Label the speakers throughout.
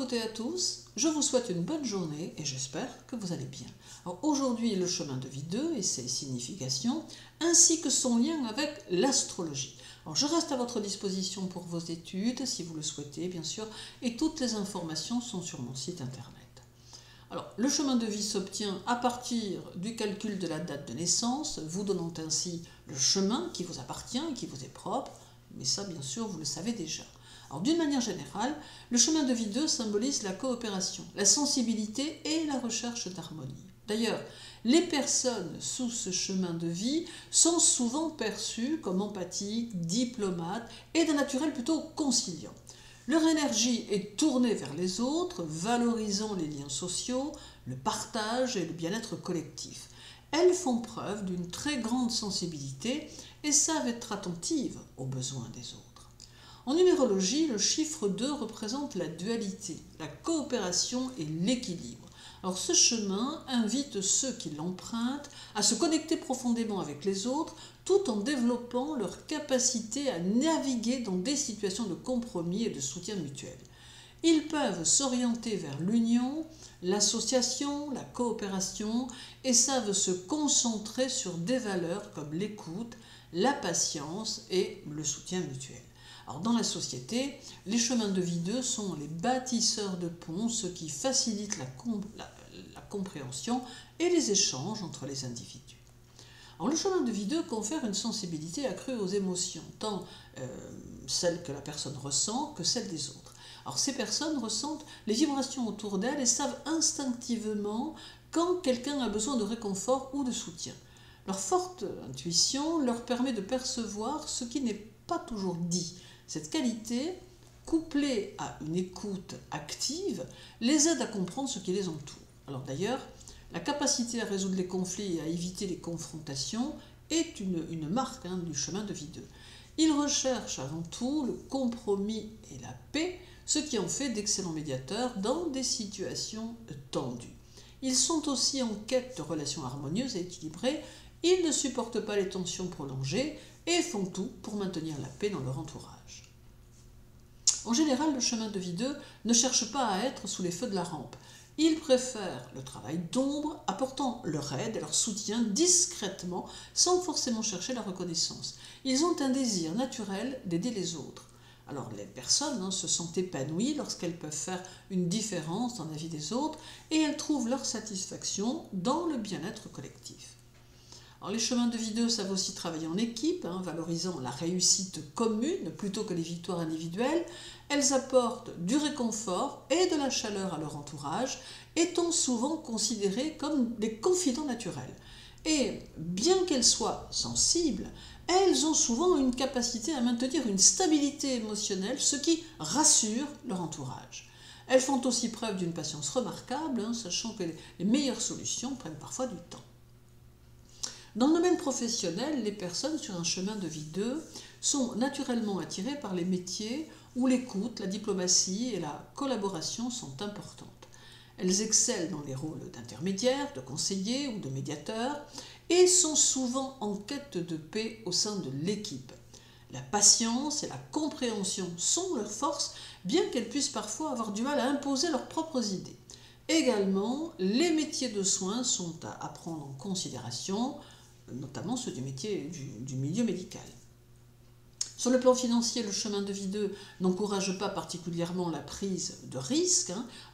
Speaker 1: toutes et à tous, je vous souhaite une bonne journée et j'espère que vous allez bien. Aujourd'hui, le chemin de vie 2 et ses significations, ainsi que son lien avec l'astrologie. Je reste à votre disposition pour vos études, si vous le souhaitez bien sûr, et toutes les informations sont sur mon site internet. Le chemin de vie s'obtient à partir du calcul de la date de naissance, vous donnant ainsi le chemin qui vous appartient et qui vous est propre, mais ça bien sûr vous le savez déjà. D'une manière générale, le chemin de vie 2 symbolise la coopération, la sensibilité et la recherche d'harmonie. D'ailleurs, les personnes sous ce chemin de vie sont souvent perçues comme empathiques, diplomates et d'un naturel plutôt conciliant. Leur énergie est tournée vers les autres, valorisant les liens sociaux, le partage et le bien-être collectif. Elles font preuve d'une très grande sensibilité et savent être attentives aux besoins des autres. En numérologie, le chiffre 2 représente la dualité, la coopération et l'équilibre. Ce chemin invite ceux qui l'empruntent à se connecter profondément avec les autres tout en développant leur capacité à naviguer dans des situations de compromis et de soutien mutuel. Ils peuvent s'orienter vers l'union, l'association, la coopération et savent se concentrer sur des valeurs comme l'écoute, la patience et le soutien mutuel. Dans la société, les chemins de vie 2 sont les bâtisseurs de ponts, ce qui facilite la compréhension et les échanges entre les individus. Le chemin de vie 2 confère une sensibilité accrue aux émotions, tant celles que la personne ressent que celles des autres. Ces personnes ressentent les vibrations autour d'elles et savent instinctivement quand quelqu'un a besoin de réconfort ou de soutien. Leur forte intuition leur permet de percevoir ce qui n'est pas toujours dit. Cette qualité, couplée à une écoute active, les aide à comprendre ce qui les entoure. D'ailleurs, la capacité à résoudre les conflits et à éviter les confrontations est une marque du chemin de vie 2. Ils recherchent avant tout le compromis et la paix, ce qui en fait d'excellents médiateurs dans des situations tendues. Ils sont aussi en quête de relations harmonieuses et équilibrées. Ils ne supportent pas les tensions prolongées et font tout pour maintenir la paix dans leur entourage. En général, le chemin de vie 2 ne cherche pas à être sous les feux de la rampe. Ils préfèrent le travail d'ombre, apportant leur aide et leur soutien discrètement, sans forcément chercher la reconnaissance. Ils ont un désir naturel d'aider les autres. Les personnes se sentent épanouies lorsqu'elles peuvent faire une différence dans la vie des autres et elles trouvent leur satisfaction dans le bien-être collectif. Les chemins de vie 2 savent aussi travailler en équipe, valorisant la réussite commune plutôt que les victoires individuelles. Elles apportent du réconfort et de la chaleur à leur entourage, étant souvent considérées comme des confidents naturels. Et bien qu'elles soient sensibles, elles ont souvent une capacité à maintenir une stabilité émotionnelle, ce qui rassure leur entourage. Elles font aussi preuve d'une patience remarquable, sachant que les meilleures solutions prennent parfois du temps. Dans le domaine professionnel, les personnes sur un chemin de vie 2 sont naturellement attirées par les métiers où l'écoute, la diplomatie et la collaboration sont importantes. Elles excellent dans les rôles d'intermédiaires, de conseillers ou de médiateurs et sont souvent en quête de paix au sein de l'équipe. La patience et la compréhension sont leurs forces, bien qu'elles puissent parfois avoir du mal à imposer leurs propres idées. Également, les métiers de soins sont à prendre en considération, notamment ceux du milieu médical. Sur le plan financier, le chemin de vie 2 n'encourage pas particulièrement la prise de risques.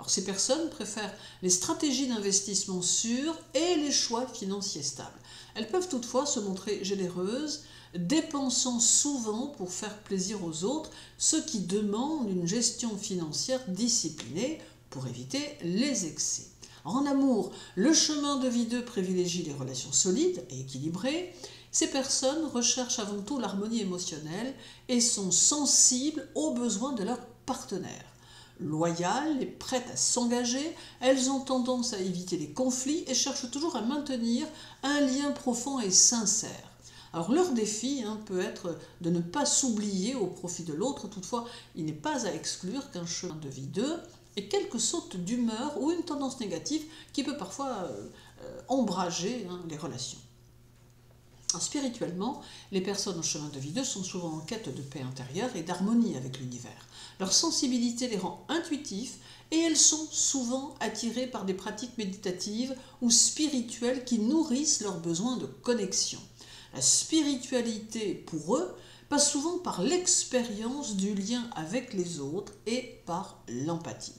Speaker 1: Ces personnes préfèrent les stratégies d'investissement sûres et les choix financiers stables. Elles peuvent toutefois se montrer généreuses, dépensant souvent pour faire plaisir aux autres, ce qui demande une gestion financière disciplinée pour éviter les excès. En amour, le chemin de vie 2 privilégie les relations solides et équilibrées. Ces personnes recherchent avant tout l'harmonie émotionnelle et sont sensibles aux besoins de leur partenaire. Loyales et prêtes à s'engager, elles ont tendance à éviter les conflits et cherchent toujours à maintenir un lien profond et sincère. Leur défi peut être de ne pas s'oublier au profit de l'autre. Toutefois, il n'est pas à exclure qu'un chemin de vie 2 ait quelques sautes d'humeur ou une tendance négative qui peut parfois ombrager les relations. Spirituellement, les personnes en chemin de vie 2 sont souvent en quête de paix intérieure et d'harmonie avec l'univers. Leur sensibilité les rend intuitifs et elles sont souvent attirées par des pratiques méditatives ou spirituelles qui nourrissent leurs besoins de connexion. La spiritualité, pour eux, passe souvent par l'expérience du lien avec les autres et par l'empathie.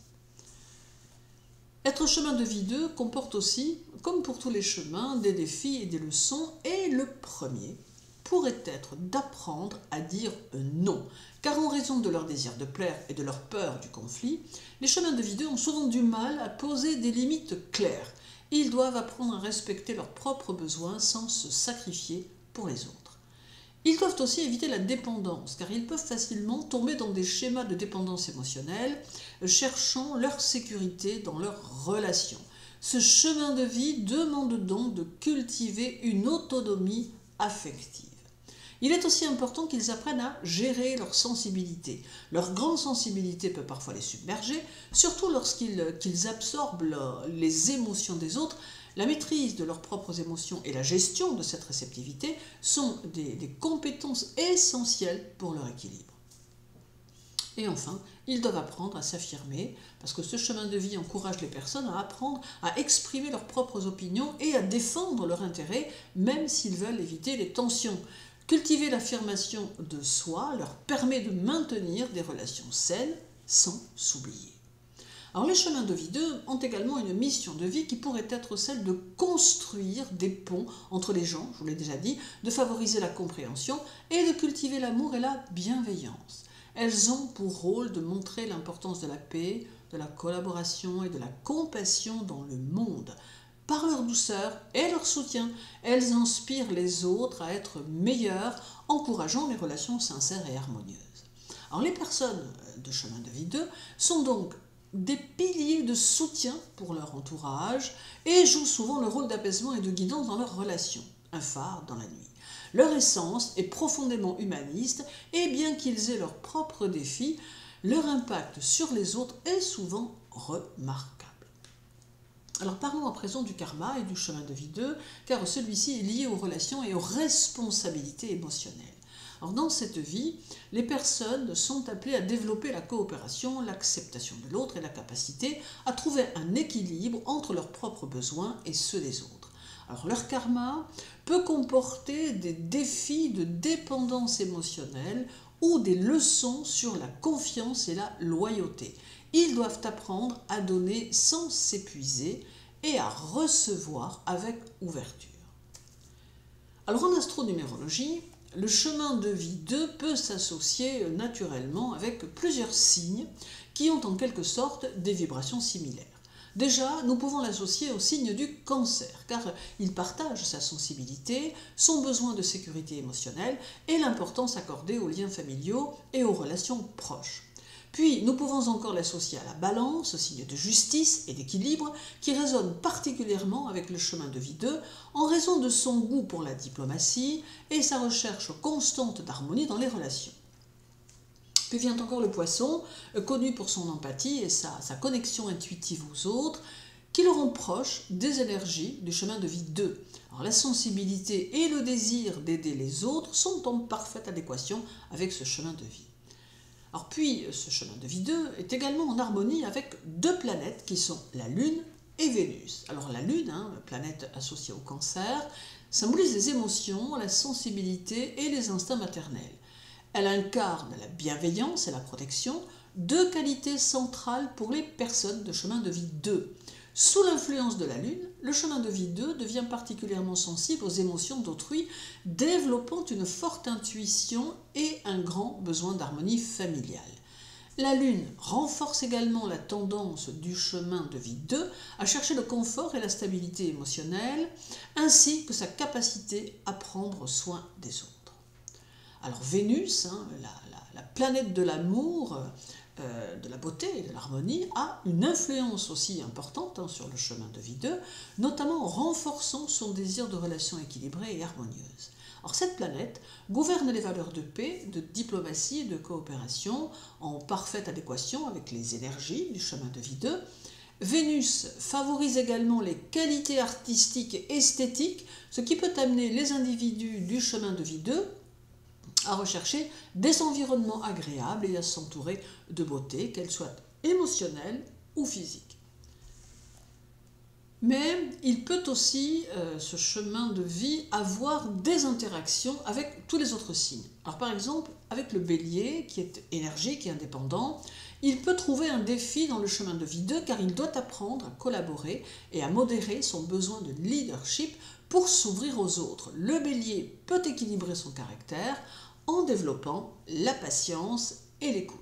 Speaker 1: Être chemin de vie 2 comporte aussi, comme pour tous les chemins, des défis et des leçons, et le premier pourrait être d'apprendre à dire non, car en raison de leur désir de plaire et de leur peur du conflit, les chemins de vie 2 ont souvent du mal à poser des limites claires. Ils doivent apprendre à respecter leurs propres besoins sans se sacrifier pour les autres. Ils doivent aussi éviter la dépendance, car ils peuvent facilement tomber dans des schémas de dépendance émotionnelle, cherchant leur sécurité dans leurs relations. Ce chemin de vie demande donc de cultiver une autonomie affective. Il est aussi important qu'ils apprennent à gérer leur sensibilité. Leur grande sensibilité peut parfois les submerger, surtout lorsqu'ils absorbent les émotions des autres. La maîtrise de leurs propres émotions et la gestion de cette réceptivité sont des compétences essentielles pour leur équilibre. Et enfin, ils doivent apprendre à s'affirmer, parce que ce chemin de vie encourage les personnes à apprendre à exprimer leurs propres opinions et à défendre leurs intérêts, même s'ils veulent éviter les tensions. Cultiver l'affirmation de soi leur permet de maintenir des relations saines sans s'oublier. Alors les chemins de vie 2 ont également une mission de vie qui pourrait être celle de construire des ponts entre les gens, je vous l'ai déjà dit, de favoriser la compréhension et de cultiver l'amour et la bienveillance. Elles ont pour rôle de montrer l'importance de la paix, de la collaboration et de la compassion dans le monde. Par leur douceur et leur soutien, elles inspirent les autres à être meilleurs, encourageant les relations sincères et harmonieuses. Alors les personnes de chemin de vie 2 sont donc des piliers de soutien pour leur entourage et jouent souvent le rôle d'apaisement et de guidance dans leurs relations, un phare dans la nuit. Leur essence est profondément humaniste et bien qu'ils aient leurs propres défis, leur impact sur les autres est souvent remarquable. Alors parlons à présent du karma et du chemin de vie 2, car celui-ci est lié aux relations et aux responsabilités émotionnelles. Alors dans cette vie, les personnes sont appelées à développer la coopération, l'acceptation de l'autre et la capacité à trouver un équilibre entre leurs propres besoins et ceux des autres. Alors leur karma peut comporter des défis de dépendance émotionnelle ou des leçons sur la confiance et la loyauté. Ils doivent apprendre à donner sans s'épuiser et à recevoir avec ouverture. Alors en astronumérologie, le chemin de vie 2 peut s'associer naturellement avec plusieurs signes qui ont en quelque sorte des vibrations similaires. Déjà, nous pouvons l'associer au signe du Cancer, car il partage sa sensibilité, son besoin de sécurité émotionnelle et l'importance accordée aux liens familiaux et aux relations proches. Puis, nous pouvons encore l'associer à la Balance, signe de justice et d'équilibre, qui résonne particulièrement avec le chemin de vie 2 en raison de son goût pour la diplomatie et sa recherche constante d'harmonie dans les relations. Puis vient encore le Poisson, connu pour son empathie et sa connexion intuitive aux autres, qui le rend proche des énergies du chemin de vie 2. Alors, la sensibilité et le désir d'aider les autres sont en parfaite adéquation avec ce chemin de vie. Alors puis, ce chemin de vie 2 est également en harmonie avec deux planètes qui sont la Lune et Vénus. Alors la Lune, planète associée au Cancer, symbolise les émotions, la sensibilité et les instincts maternels. Elle incarne la bienveillance et la protection, deux qualités centrales pour les personnes de chemin de vie 2. Sous l'influence de la Lune, le chemin de vie 2 devient particulièrement sensible aux émotions d'autrui, développant une forte intuition et un grand besoin d'harmonie familiale. La Lune renforce également la tendance du chemin de vie 2 à chercher le confort et la stabilité émotionnelle, ainsi que sa capacité à prendre soin des autres. Alors Vénus, la planète de l'amour, de la beauté et de l'harmonie, a une influence aussi importante sur le chemin de vie 2, notamment en renforçant son désir de relations équilibrées et harmonieuses. Or, cette planète gouverne les valeurs de paix, de diplomatie et de coopération en parfaite adéquation avec les énergies du chemin de vie 2. Vénus favorise également les qualités artistiques et esthétiques, ce qui peut amener les individus du chemin de vie 2 à rechercher des environnements agréables et à s'entourer de beauté, qu'elle soit émotionnelle ou physique. Mais il peut aussi, ce chemin de vie, avoir des interactions avec tous les autres signes. Alors par exemple, avec le Bélier, qui est énergique et indépendant, il peut trouver un défi dans le chemin de vie 2 car il doit apprendre à collaborer et à modérer son besoin de leadership pour s'ouvrir aux autres. Le Bélier peut équilibrer son caractère en développant la patience et l'écoute.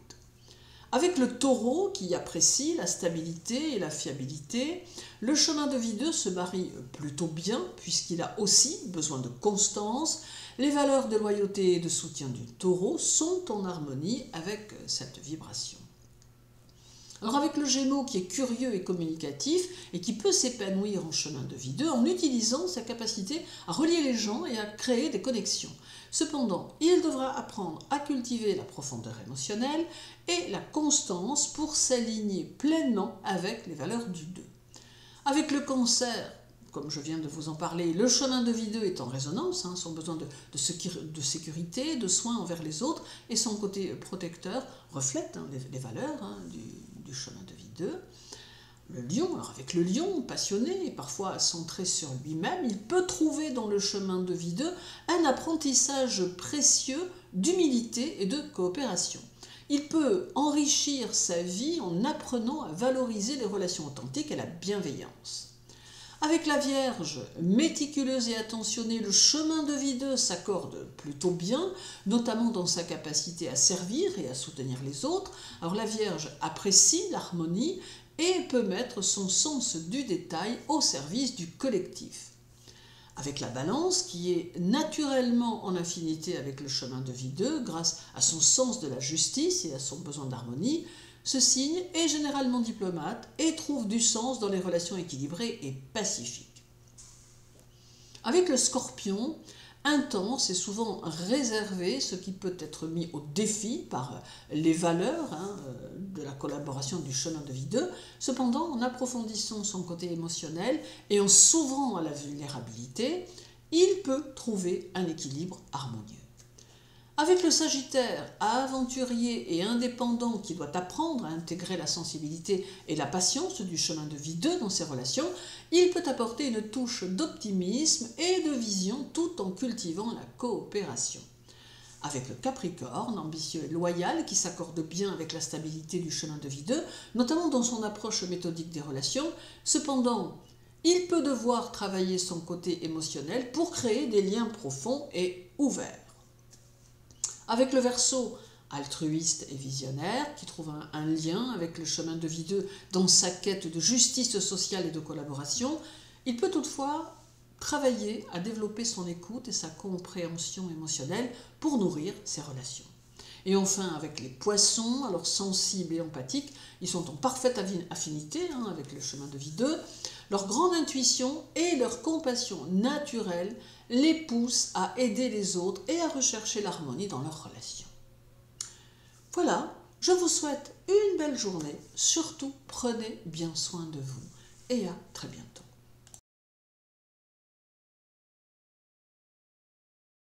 Speaker 1: Avec le Taureau, qui apprécie la stabilité et la fiabilité, le chemin de vie 2 se marie plutôt bien puisqu'il a aussi besoin de constance. Les valeurs de loyauté et de soutien du Taureau sont en harmonie avec cette vibration. Alors avec le Gémeaux qui est curieux et communicatif et qui peut s'épanouir en chemin de vie 2 en utilisant sa capacité à relier les gens et à créer des connexions. Cependant, il devra apprendre à cultiver la profondeur émotionnelle et la constance pour s'aligner pleinement avec les valeurs du 2. Avec le Cancer, comme je viens de vous en parler, le chemin de vie 2 est en résonance, son besoin de sécurité, de soins envers les autres et son côté protecteur reflète les valeurs du chemin de vie 2. Le Lion, alors avec le Lion passionné et parfois centré sur lui-même, il peut trouver dans le chemin de vie 2 un apprentissage précieux d'humilité et de coopération. Il peut enrichir sa vie en apprenant à valoriser les relations authentiques et la bienveillance. Avec la Vierge, méticuleuse et attentionnée, le chemin de vie 2 s'accorde plutôt bien, notamment dans sa capacité à servir et à soutenir les autres. Alors la Vierge apprécie l'harmonie et peut mettre son sens du détail au service du collectif. Avec la Balance, qui est naturellement en affinité avec le chemin de vie 2 grâce à son sens de la justice et à son besoin d'harmonie, ce signe est généralement diplomate et trouve du sens dans les relations équilibrées et pacifiques. Avec le Scorpion, intense et souvent réservé, ce qui peut être mis au défi par les valeurs de la collaboration du chemin de vie 2, cependant en approfondissant son côté émotionnel et en s'ouvrant à la vulnérabilité, il peut trouver un équilibre harmonieux. Avec le Sagittaire, aventurier et indépendant qui doit apprendre à intégrer la sensibilité et la patience du chemin de vie 2 dans ses relations, il peut apporter une touche d'optimisme et de vision tout en cultivant la coopération. Avec le Capricorne, ambitieux et loyal, qui s'accorde bien avec la stabilité du chemin de vie 2, notamment dans son approche méthodique des relations, cependant, il peut devoir travailler son côté émotionnel pour créer des liens profonds et ouverts. Avec le Verseau, altruiste et visionnaire, qui trouve un lien avec le chemin de vie 2 dans sa quête de justice sociale et de collaboration, il peut toutefois travailler à développer son écoute et sa compréhension émotionnelle pour nourrir ses relations. Et enfin, avec les Poissons, alors sensibles et empathiques, ils sont en parfaite affinité avec le chemin de vie 2. Leur grande intuition et leur compassion naturelle les poussent à aider les autres et à rechercher l'harmonie dans leurs relations. Voilà, je vous souhaite une belle journée. Surtout, prenez bien soin de vous et à très bientôt.